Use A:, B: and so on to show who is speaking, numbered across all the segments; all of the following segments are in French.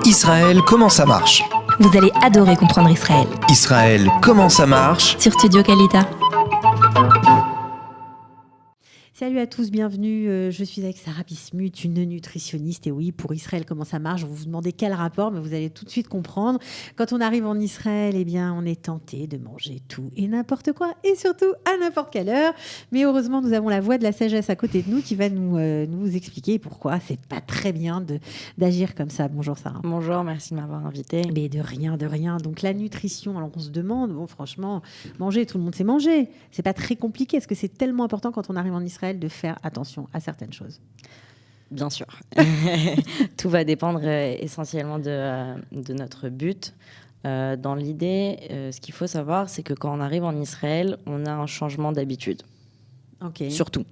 A: Israël, comment ça marche?
B: Vous allez adorer comprendre Israël.
A: Israël, comment ça marche?
B: Sur Studio Kalita.
C: Salut à tous, bienvenue. Je suis avec Sarah Bismuth, une nutritionniste. Et oui, pour Israël, comment ça marche? Vous vous demandez quel rapport, mais vous allez tout de suite comprendre. Quand on arrive en Israël, eh bien, on est tenté de manger tout et n'importe quoi, et surtout à n'importe quelle heure. Mais heureusement, nous avons la voix de la sagesse à côté de nous qui va nous expliquer pourquoi c'est pas très bien d'agir comme ça. Bonjour Sarah.
D: Bonjour, merci de m'avoir invitée.
C: Mais de rien, de rien. Donc la nutrition, alors on se demande, bon franchement, manger, tout le monde sait manger. C'est pas très compliqué. Est-ce que c'est tellement important quand on arrive en Israël de faire attention à certaines choses?
D: Bien sûr. Tout va dépendre essentiellement de notre but. Dans l'idée, ce qu'il faut savoir, c'est que quand on arrive en Israël, on a un changement d'habitude.
C: Okay.
D: Surtout,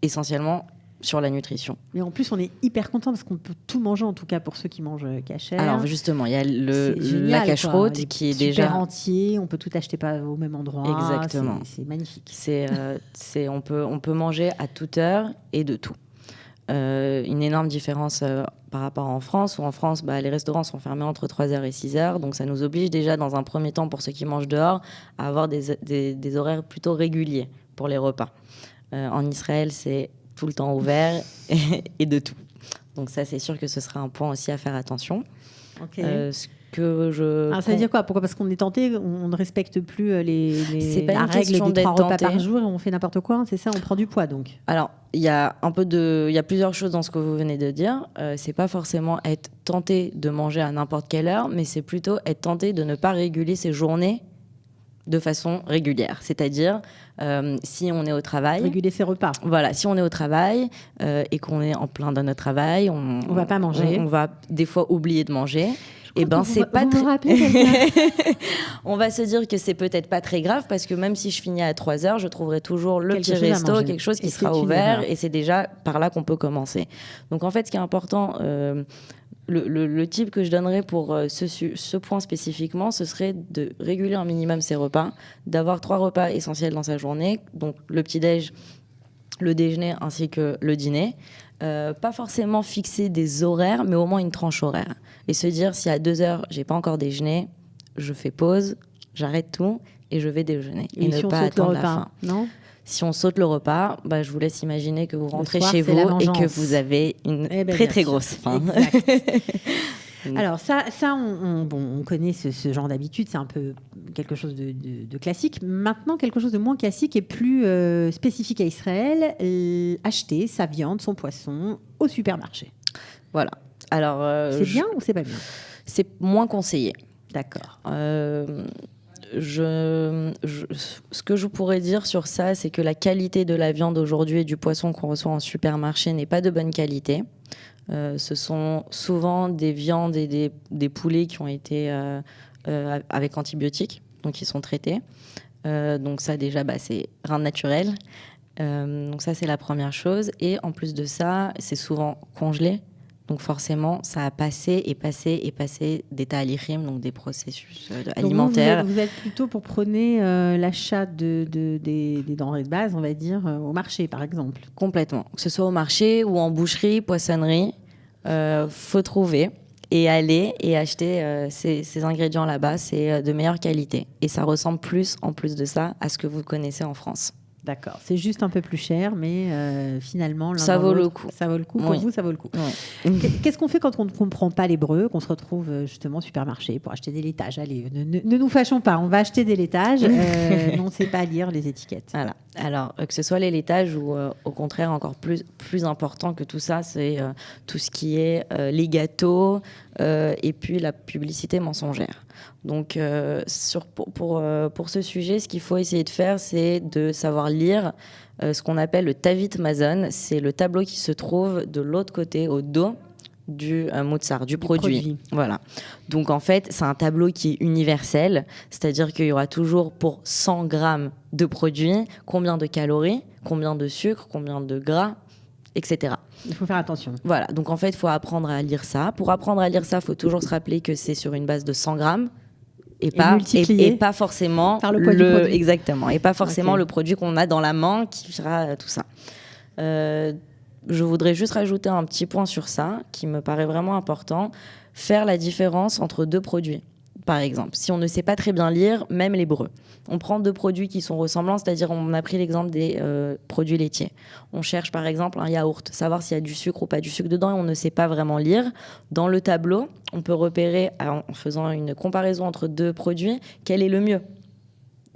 D: essentiellement sur la nutrition.
C: Mais en plus, on est hyper content parce qu'on peut tout manger, en tout cas pour ceux qui mangent cachère.
D: Alors justement, il y a la cacheroute qui est déjà
C: super entier. On peut tout acheter pas au même endroit.
D: Exactement.
C: C'est magnifique.
D: On peut manger à toute heure et de tout. Une énorme différence par rapport en France, où en France, les restaurants sont fermés entre 3h et 6h. Donc ça nous oblige déjà, dans un premier temps, pour ceux qui mangent dehors, à avoir des horaires plutôt réguliers pour les repas. En Israël, c'est tout le temps ouvert et de tout. Donc ça, c'est sûr que ce sera un point aussi à faire attention.
C: Okay.
D: Alors,
C: ça veut dire quoi? Pourquoi? Parce qu'on est tenté, on ne respecte plus la règle des 3 repas par jour et on fait n'importe quoi, c'est ça? On prend du poids donc?
D: Alors, il y a plusieurs choses dans ce que vous venez de dire. C'est pas forcément être tenté de manger à n'importe quelle heure, mais c'est plutôt être tenté de ne pas réguler ses journées de façon régulière. C'est-à-dire, si on est au travail...
C: Réguler ses repas.
D: Voilà, si on est au travail et qu'on est en plein dans notre travail... On
C: va pas manger.
D: On va des fois oublier de manger. Et c'est pas
C: très...
D: On va se dire que c'est peut-être pas très grave parce que même si je finis à 3h, je trouverai toujours le petit resto, quelque chose qui sera ouvert et c'est déjà par là qu'on peut commencer. Donc en fait, ce qui est important... Le type que je donnerais pour ce point spécifiquement, ce serait de réguler un minimum ses repas, d'avoir 3 repas essentiels dans sa journée, donc le petit-déj, le déjeuner ainsi que le dîner. Pas forcément fixer des horaires, mais au moins une tranche horaire. Et se dire, si à 2h, j'ai pas encore déjeuné, je fais pause, j'arrête tout et je vais déjeuner. Et ne pas attendre la fin.
C: Non ?
D: Si on saute le repas, je vous laisse imaginer que vous rentrez chez vous et que vous avez une très très grosse faim.
C: Alors ça on connaît ce genre d'habitude, c'est un peu quelque chose de classique. Maintenant, quelque chose de moins classique et plus spécifique à Israël, acheter sa viande, son poisson au supermarché.
D: Voilà. Alors,
C: c'est bien ou c'est pas bien?
D: C'est moins conseillé.
C: D'accord.
D: Ce que je pourrais dire sur ça, c'est que la qualité de la viande aujourd'hui et du poisson qu'on reçoit en supermarché n'est pas de bonne qualité. Ce sont souvent des viandes et des poulets qui ont été avec antibiotiques, donc qui sont traités. Donc ça déjà, c'est rien de naturel. Donc ça, c'est la première chose. Et en plus de ça, c'est souvent congelé. Donc forcément, ça a passé des tahalichim, donc des processus alimentaires.
C: Vous êtes plutôt pour prôner l'achat des denrées de base, on va dire, au marché, par exemple.
D: Complètement. Que ce soit au marché ou en boucherie, poissonnerie, faut trouver et aller et acheter ces ingrédients là-bas. C'est de meilleure qualité. Et ça ressemble plus, en plus de ça, à ce que vous connaissez en France.
C: D'accord, c'est juste un peu plus cher, mais finalement,
D: ça vaut le coup.
C: Ça vaut le coup. Pour vous, ça vaut le coup. Oui. Qu'est-ce qu'on fait quand on ne comprend pas l'hébreu, qu'on se retrouve justement au supermarché pour acheter des laitages? Allez, ne nous fâchons pas, on va acheter des laitages, mais on ne sait pas lire les étiquettes.
D: Voilà. Alors, que ce soit les laitages ou au contraire encore plus important que tout ça, c'est tout ce qui est les gâteaux et puis la publicité mensongère. Donc, pour ce sujet, ce qu'il faut essayer de faire, c'est de savoir lire ce qu'on appelle le Tavit Mazon. C'est le tableau qui se trouve de l'autre côté, au dos du moutsar, du produit. Voilà. Donc, en fait, c'est un tableau qui est universel, c'est-à-dire qu'il y aura toujours pour 100 grammes de produit, combien de calories, combien de sucre, combien de gras, etc.
C: Il faut faire attention.
D: Voilà. Donc, en fait, il faut apprendre à lire ça. Pour apprendre à lire ça, il faut toujours se rappeler que c'est sur une base de 100 grammes. Et pas forcément
C: par le poids du produit.
D: Exactement. Et pas forcément le produit qu'on a dans la main qui fera tout ça. je voudrais juste rajouter un petit point sur ça qui me paraît vraiment important, faire la différence entre 2 produits. Par exemple, si on ne sait pas très bien lire, même l'hébreu. On prend 2 produits qui sont ressemblants, c'est-à-dire on a pris l'exemple des produits laitiers. On cherche par exemple un yaourt, savoir s'il y a du sucre ou pas du sucre dedans et on ne sait pas vraiment lire. Dans le tableau, on peut repérer, en faisant une comparaison entre 2 produits, quel est le mieux.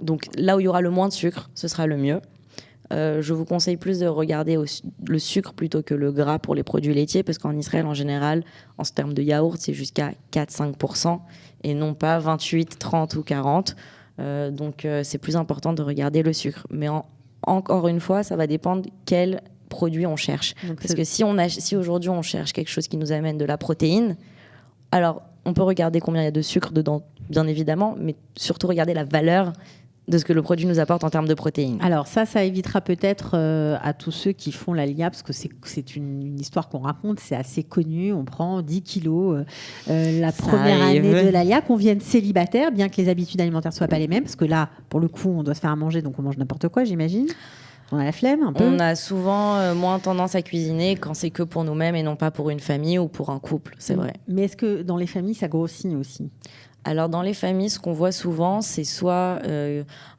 D: Donc là où il y aura le moins de sucre, ce sera le mieux. Je vous conseille plus de regarder le sucre plutôt que le gras pour les produits laitiers, parce qu'en Israël, en général, en termes de yaourt, c'est jusqu'à 4-5% et non pas 28, 30 ou 40. Donc, c'est plus important de regarder le sucre. Mais encore une fois, ça va dépendre quel produit on cherche. Donc, parce que si aujourd'hui, on cherche quelque chose qui nous amène de la protéine, alors on peut regarder combien il y a de sucre dedans, bien évidemment, mais surtout regarder la valeur de ce que le produit nous apporte en termes de protéines.
C: Alors ça évitera peut-être à tous ceux qui font l'ALIA, parce que c'est une histoire qu'on raconte, c'est assez connu, on prend 10 kilos la première année de l'ALIA, qu'on vienne célibataire, bien que les habitudes alimentaires ne soient pas les mêmes, parce que là, pour le coup, on doit se faire à manger, donc on mange n'importe quoi, j'imagine. On a la flemme un peu.
D: On a souvent moins tendance à cuisiner quand c'est que pour nous-mêmes et non pas pour une famille ou pour un couple, c'est vrai.
C: Mais est-ce que dans les familles, ça grossit aussi ?
D: Alors, dans les familles, ce qu'on voit souvent, c'est soit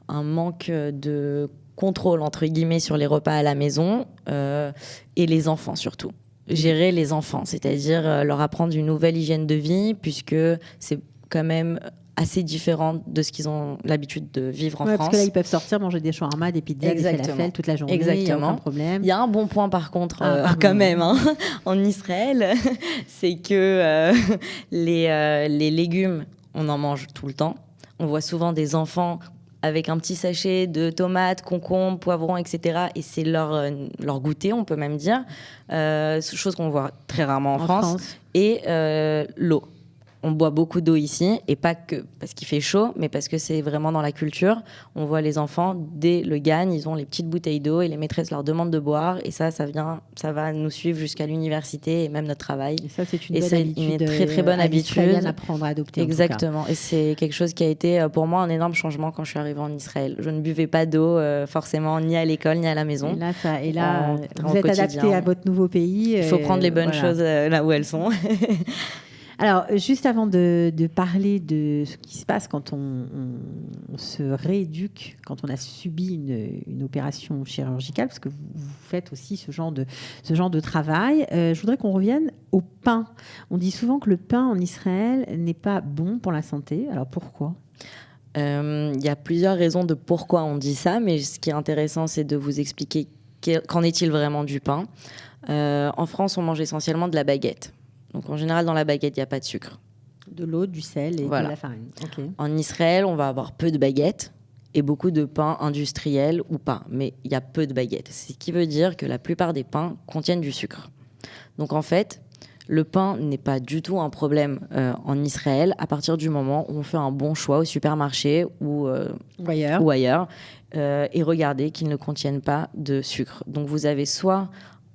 D: un manque de contrôle, entre guillemets, sur les repas à la maison et les enfants, surtout. Gérer les enfants, c'est-à-dire leur apprendre une nouvelle hygiène de vie, puisque c'est quand même assez différent de ce qu'ils ont l'habitude de vivre en France.
C: Parce que là, ils peuvent sortir, manger des shawarma, des pizzas, des falafels toute la journée.
D: Exactement.
C: Il n'y a aucun problème.
D: Il y a un bon point, par contre, quand même, en Israël, c'est que les légumes, on en mange tout le temps. On voit souvent des enfants avec un petit sachet de tomates, concombres, poivrons, etc. Et c'est leur goûter, on peut même dire. Chose qu'on voit très rarement en France. Et l'eau. On boit beaucoup d'eau ici, et pas que parce qu'il fait chaud, mais parce que c'est vraiment dans la culture. On voit les enfants, dès le gagne, ils ont les petites bouteilles d'eau et les maîtresses leur demandent de boire. Et ça va nous suivre jusqu'à l'université et même notre travail. Et
C: ça, c'est une
D: très, très bonne habitude
C: à prendre à adopter.
D: Exactement. Et c'est quelque chose qui a été pour moi un énorme changement quand je suis arrivée en Israël. Je ne buvais pas d'eau forcément ni à l'école ni à la maison.
C: Et là, vous êtes adapté à votre nouveau pays.
D: Il faut prendre les bonnes choses là où elles sont.
C: Alors, juste avant de parler de ce qui se passe quand on se rééduque, quand on a subi une opération chirurgicale, parce que vous faites aussi ce genre de travail, je voudrais qu'on revienne au pain. On dit souvent que le pain en Israël n'est pas bon pour la santé. Alors, pourquoi ?
D: Il y a plusieurs raisons de pourquoi on dit ça, mais ce qui est intéressant, c'est de vous expliquer qu'en est-il vraiment du pain. En France, on mange essentiellement de la baguette. Donc, en général, dans la baguette, il n'y a pas de sucre.
C: De l'eau, du sel et de la farine. Okay.
D: En Israël, on va avoir peu de baguettes et beaucoup de pain industriel ou pas. Mais il y a peu de baguettes. Ce qui veut dire que la plupart des pains contiennent du sucre. Donc, en fait, le pain n'est pas du tout un problème en Israël à partir du moment où on fait un bon choix au supermarché ou ailleurs et regardez qu'ils ne contiennent pas de sucre. Donc, vous avez soit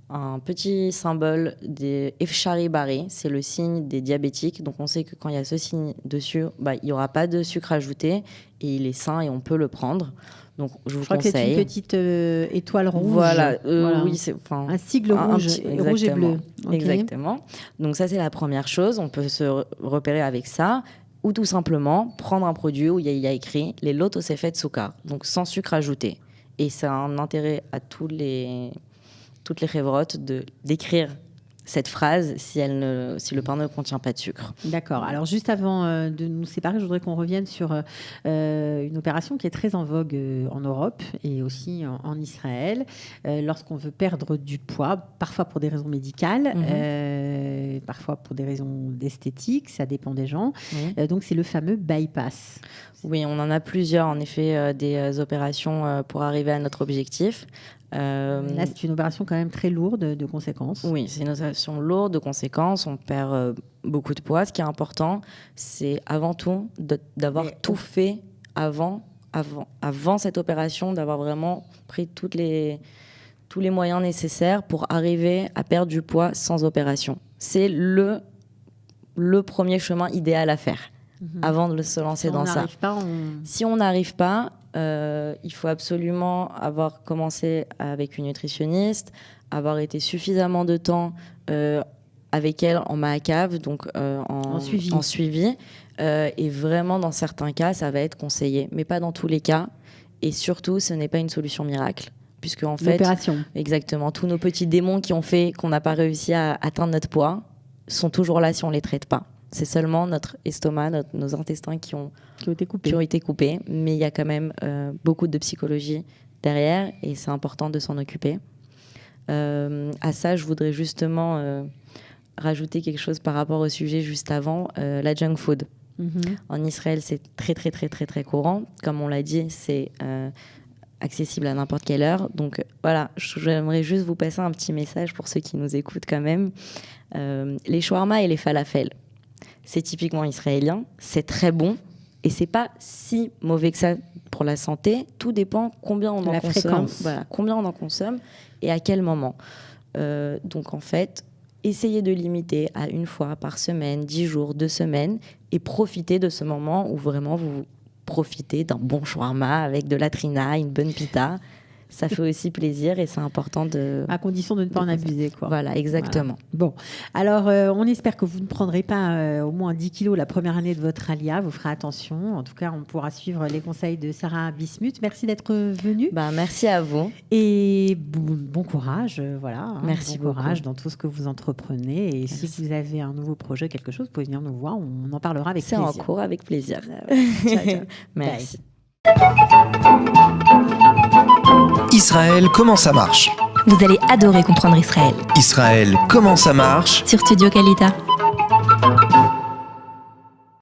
D: un petit symbole des Efshari Bari, c'est le signe des diabétiques. Donc on sait que quand il y a ce signe dessus, il n'y aura pas de sucre ajouté et il est sain et on peut le prendre. Donc je vous conseille.
C: Je crois que c'est une petite étoile rouge.
D: Voilà. Oui, c'est
C: un sigle rouge, rouge et bleu.
D: Okay. Exactement. Donc ça c'est la première chose. On peut se repérer avec ça. Ou tout simplement prendre un produit où il y a écrit les lotosefet soukar, donc sans sucre ajouté. Et ça a un intérêt à toutes les révrotes d'écrire cette phrase si le pain ne contient pas de sucre.
C: D'accord. Alors juste avant de nous séparer, je voudrais qu'on revienne sur une opération qui est très en vogue en Europe et aussi en Israël. Lorsqu'on veut perdre du poids, parfois pour des raisons médicales, parfois pour des raisons d'esthétique, ça dépend des gens. Donc c'est le fameux bypass.
D: Oui, on en a plusieurs en effet des opérations pour arriver à notre objectif.
C: Là, c'est une opération quand même très lourde de conséquences.
D: Oui, c'est une opération lourde de conséquences. On perd beaucoup de poids. Ce qui est important, c'est avant tout d'avoir tout fait avant cette opération, d'avoir vraiment pris tous les moyens nécessaires pour arriver à perdre du poids sans opération. C'est le premier chemin idéal à faire avant de se lancer dans ça. Si on n'arrive pas, il faut absolument avoir commencé avec une nutritionniste, avoir été suffisamment de temps avec elle en Maakav, donc en suivi. Et vraiment, dans certains cas, ça va être conseillé, mais pas dans tous les cas. Et surtout, ce n'est pas une solution miracle. Puisque, en fait, exactement, tous nos petits démons qui ont fait qu'on n'a pas réussi à atteindre notre poids sont toujours là si on ne les traite pas. C'est seulement notre estomac, nos intestins qui ont été coupés. Mais il y a quand même beaucoup de psychologie derrière et c'est important de s'en occuper. À ça, je voudrais justement rajouter quelque chose par rapport au sujet juste avant, la junk food. En Israël, c'est très, très, très, très, très courant. Comme on l'a dit, c'est accessible à n'importe quelle heure. Donc voilà, j'aimerais juste vous passer un petit message pour ceux qui nous écoutent quand même. Les shawarma et les falafels, c'est typiquement israélien, c'est très bon et c'est pas si mauvais que ça pour la santé. Tout dépend combien on en consomme. Voilà, combien on en consomme et à quel moment. Donc en fait, essayez de limiter à 1 fois par semaine, 10 jours, 2 semaines et profitez de ce moment où vraiment vous profitez d'un bon shawarma avec de la trina, une bonne pita. Ça fait aussi plaisir et c'est important de...
C: À condition de ne pas en abuser, quoi.
D: Voilà, exactement.
C: Voilà. Bon, alors on espère que vous ne prendrez pas au moins 10 kilos la première année de votre alia. Vous ferez attention. En tout cas, on pourra suivre les conseils de Sarah Bismuth. Merci d'être venue.
D: Merci à vous.
C: Et bon courage, voilà.
D: Merci
C: bon courage dans tout ce que vous entreprenez. Et
D: Merci.
C: si vous avez un nouveau projet, quelque chose, vous pouvez venir nous voir. On en parlera avec plaisir.
D: C'est en cours, avec plaisir.
C: Ciao, ciao.
D: Merci.
A: Israël, comment ça marche?
B: Vous allez adorer comprendre Israël.
A: Israël, comment ça marche?
B: Sur Studio Kalita.